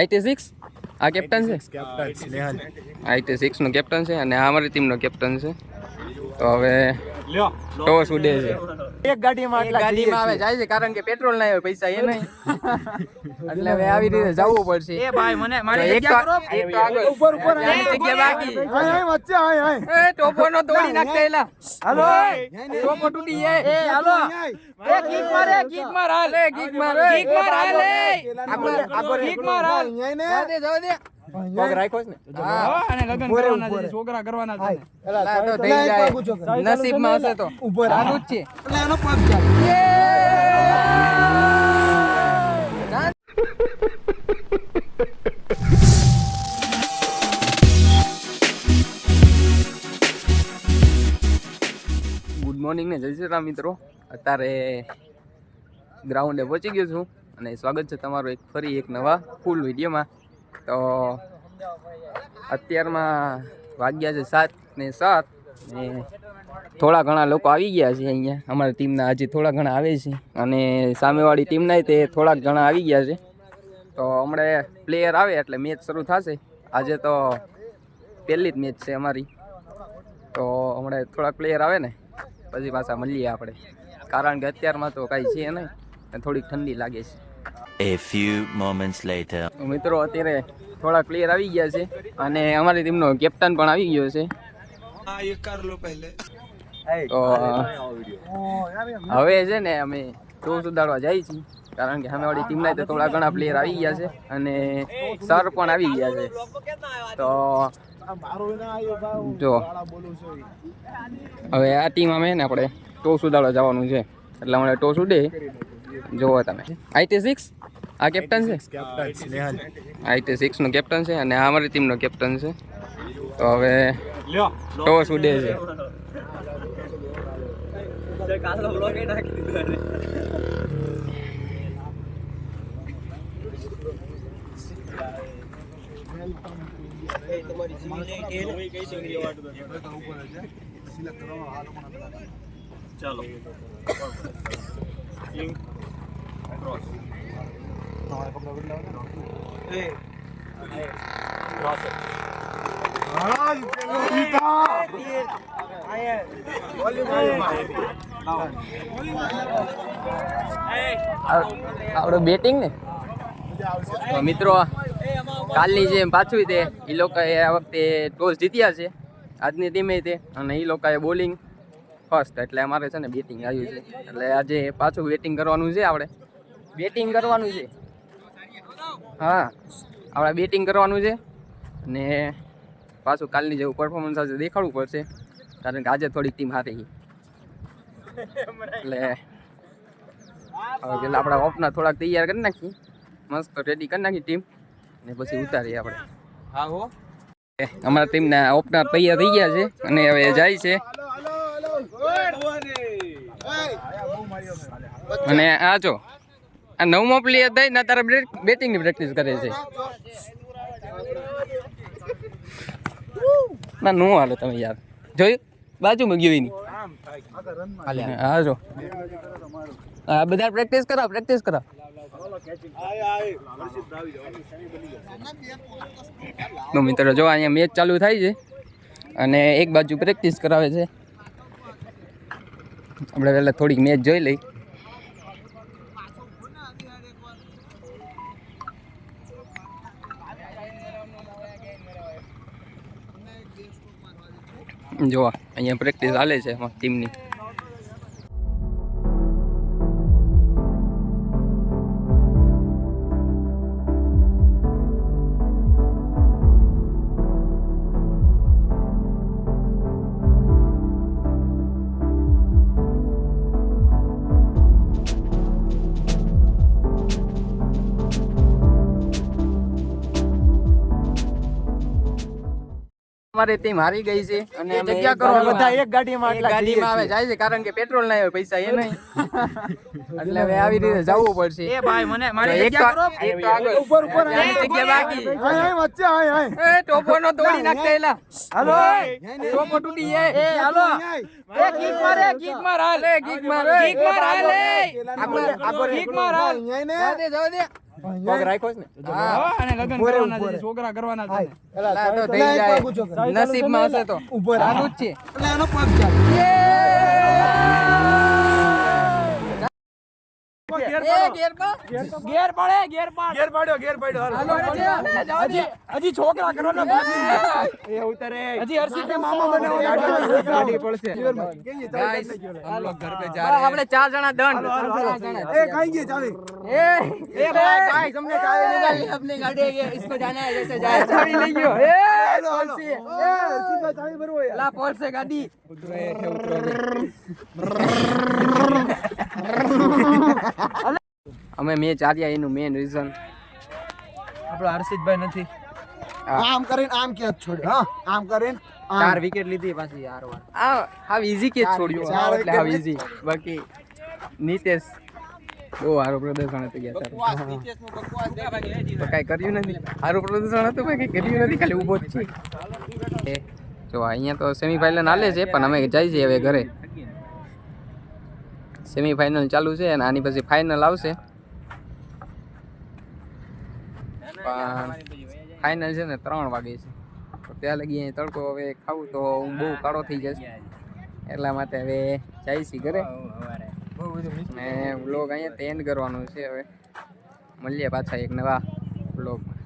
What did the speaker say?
IT6 આ captain છે. IT6 નો captain છે અને આ અમારી ટીમનો કેપ્ટન છે. તો હવે ટોસ ઉડે છે. એક ગાડીમાં આવે જાય છે કારણ કે પેટ્રોલ ના આવે પૈસા એ નહીં. એટલે હવે આવી રીતે જવું પડશે. એ ભાઈ મને મારી જગ્યા કરો. એક તો આગળ ઉપર જગ્યા બાકી. વચ્ચે આય એ ટોપો નો તોડી નાખેલા. હાલો ટોપો તૂટી જાય. એ હાલો એ કિક માર હાલ હાલ. આગળ કિક માર હાલ જાવ દે. પગ રાખ્યો છે ને. હા અને લગન કરવાના છે છોકરા કરવાના છે એલા તો થઈ જાય. નસીબમાં હશે તો સારું જ છે. એનો પગ ચાલ ગુડ મોર્નિંગ ને જય શ્રી રામ મિત્રો. અત્યારે ગ્રાઉન્ડે પહોંચી ગયો છું અને સ્વાગત છે તમારું ફરી એક નવા ફૂલ વિડીયોમાં. તો અત્યારમાં વાગ્યા છે 7:07 ને થોડા ઘણા લોકો આવી ગયા છે અહીંયા. અમારી ટીમના હજી થોડા ઘણા આવે છે અને સામેવાળી ટીમના તે થોડાક જણા આવી ગયા છે. તો હમણાં પ્લેયર આવે એટલે મેચ શરૂ થશે. આજે તો પહેલી જ મેચ છે અમારી. તો હમણાં થોડાક પ્લેયર આવે ને પછી પાછા મળીએ આપણે, કારણ કે અત્યારમાં તો કાંઈ છે નહીં, થોડીક ઠંડી લાગે છે. A few moments later. મિત્રો અત્યારે થોડા પ્લેયર આવી ગયા છે અને અમારી ટીમનો કેપ્ટન પણ આવી ગયો છે. તો હવે છે ને અમે ટોસ ઉડાડવા જઈએ છીએ, કારણ કે સામેવાળી ટીમના તો થોડા ઘણા પ્લેયર આવી ગયા છે અને સર પણ આવી ગયા છે. તો જો હવે આ ટીમ અમે ને આપણે ટોસ ઉડાડવા જવાનું છે, એટલે અમારે ટોસ ઉડે. જોવો તમે IT6 આ કેપ્ટન છે. IT6 નો કેપ્ટન છે અને આ અમારી ટીમનો કેપ્ટન છે. તો હવે ટોસ ઉડે છે. ચાલો આપણે બેટિંગ ને તો મિત્રો કાલની જેમ પાછું તે એ લોકોએ આ વખતે ટોસ જીત્યા છે આજની ટીમે તે, અને એ લોકોએ બોલિંગ ફર્સ્ટ, એટલે અમારે છે ને બેટિંગ આવ્યું છે. એટલે આજે પાછું બેટિંગ કરવાનું છે. આપણે બેટિંગ કરવાનું છે. હા આપણે બેટિંગ કરવાનું છે અને પાછું કાલની જેવું પરફોર્મન્સ આજે દેખાડવું પડશે, કારણ કે આજે થોડીક ટીમ હારી છે. એટલે હવે પેલા આપણા ઓપનર થોડાક તૈયાર કરી નાખીએ, મસ્ત રેડી કરી નાખી ટીમ ને પછી ઉતારીએ આપણે. હા હો અમારા ટીમના ઓપનર તૈયાર થઈ ગયા છે અને હવે જાય છે. અને આ જો આ નવમો પ્લેયર થઈ ને તારે બેટિંગની પ્રેક્ટિસ કરે છે. ના નો હાલો તમે યાર, જોયું બાજુમાં ગયું એની. હા જો આ બધા પ્રેક્ટિસ કરાવ. તો મિત્રો જો અહીંયા મેચ ચાલુ થાય છે અને એક બાજુ પ્રેક્ટિસ કરાવે છે. આપણે પહેલાં થોડીક મેચ જોઈ લઈ. જો અહીંયા પ્રેક્ટિસ ચાલે છે ટીમની. અમારી ટીમ હારી ગઈ છે અને જગ્યા કરો બધા એક ગાડીમાં આવે જાય છે, કારણ કે પેટ્રોલ ના આવે પૈસા એ નહીં. એટલે હવે આવી રીતે જવું પડશે. એ ભાઈ મને મારી જગ્યા કરો. એક તો આગળ ઉપર જગ્યા બાકી. વચ્ચે આય એ ટોપો નો તોડી નાખેલા. હાલો ટોપો તૂટી જાય. એ હાલો એ કિક માર હાલ. આગળ કિક માર હાલ જાવ દે. પગ રાખ્યો છે ને હા અને લગન કરવાના છે છોકરા કરવાના છે ને. લા તો થઈ જાય નસીબમાં હશે તો આનું જ છે એનો પગ ચાલ ગેર પાડ્યો હાલો. હજી છોકરા કરવાના બાકી એ ઉતરે હજી હર્ષિતને મામા બનાવવાના ગાડી પડશે ગાઈસ हम लोग घर पे जा रहे हैं આપણે 4 જણા દંડ એ કઈ ગઈ ચાવી ए भाई भाई तुमने चाबी निकाल ली अपनी गाड़ी के इसको जाना है जैसे जाए चाबी ले गयो ए पोलसी એ સીધા ચાવી ભરવો યાર ला पोल से गाड़ी અમે મેચ હાર્યા એનું મેઇન રીઝન આપણો હર્ષિતભાઈ નથી આમ કરીને આમ કે છોડ હા આમ કરીને 4 વિકેટ લીધી પાછી હારવાર આ હાવ ઈઝી કે છોડ્યું ચાર એટલે હાવ wicket ઈઝી બાકી નીતેશ બહુ સારું પ્રદર્શન હતું ગયા તો કાંઈ કર્યું નથી સારું પ્રદર્શન હતું પણ કંઈ કર્યું નથી ખાલી ઊભો જ છે જો અહીંયા તો સેમીફાઇનલ હાલે છે પણ અમે જઈએ છીએ હવે ઘરે સેમીફાઇનલ ચાલુ છે અને આની પછી ફાઇનલ આવશે પણ ફાઇનલ છે ને 3 વાગે છે તો ત્યાં લગી અહીં તડકો હવે ખાવું તો હું બહુ કાળો થઈ જશે એટલા માટે હવે જાય છે ઘરે ને વ્લોગ અહીંયા એન્ડ કરવાનો છે હવે મળીએ પાછા એક નવા વ્લોગમાં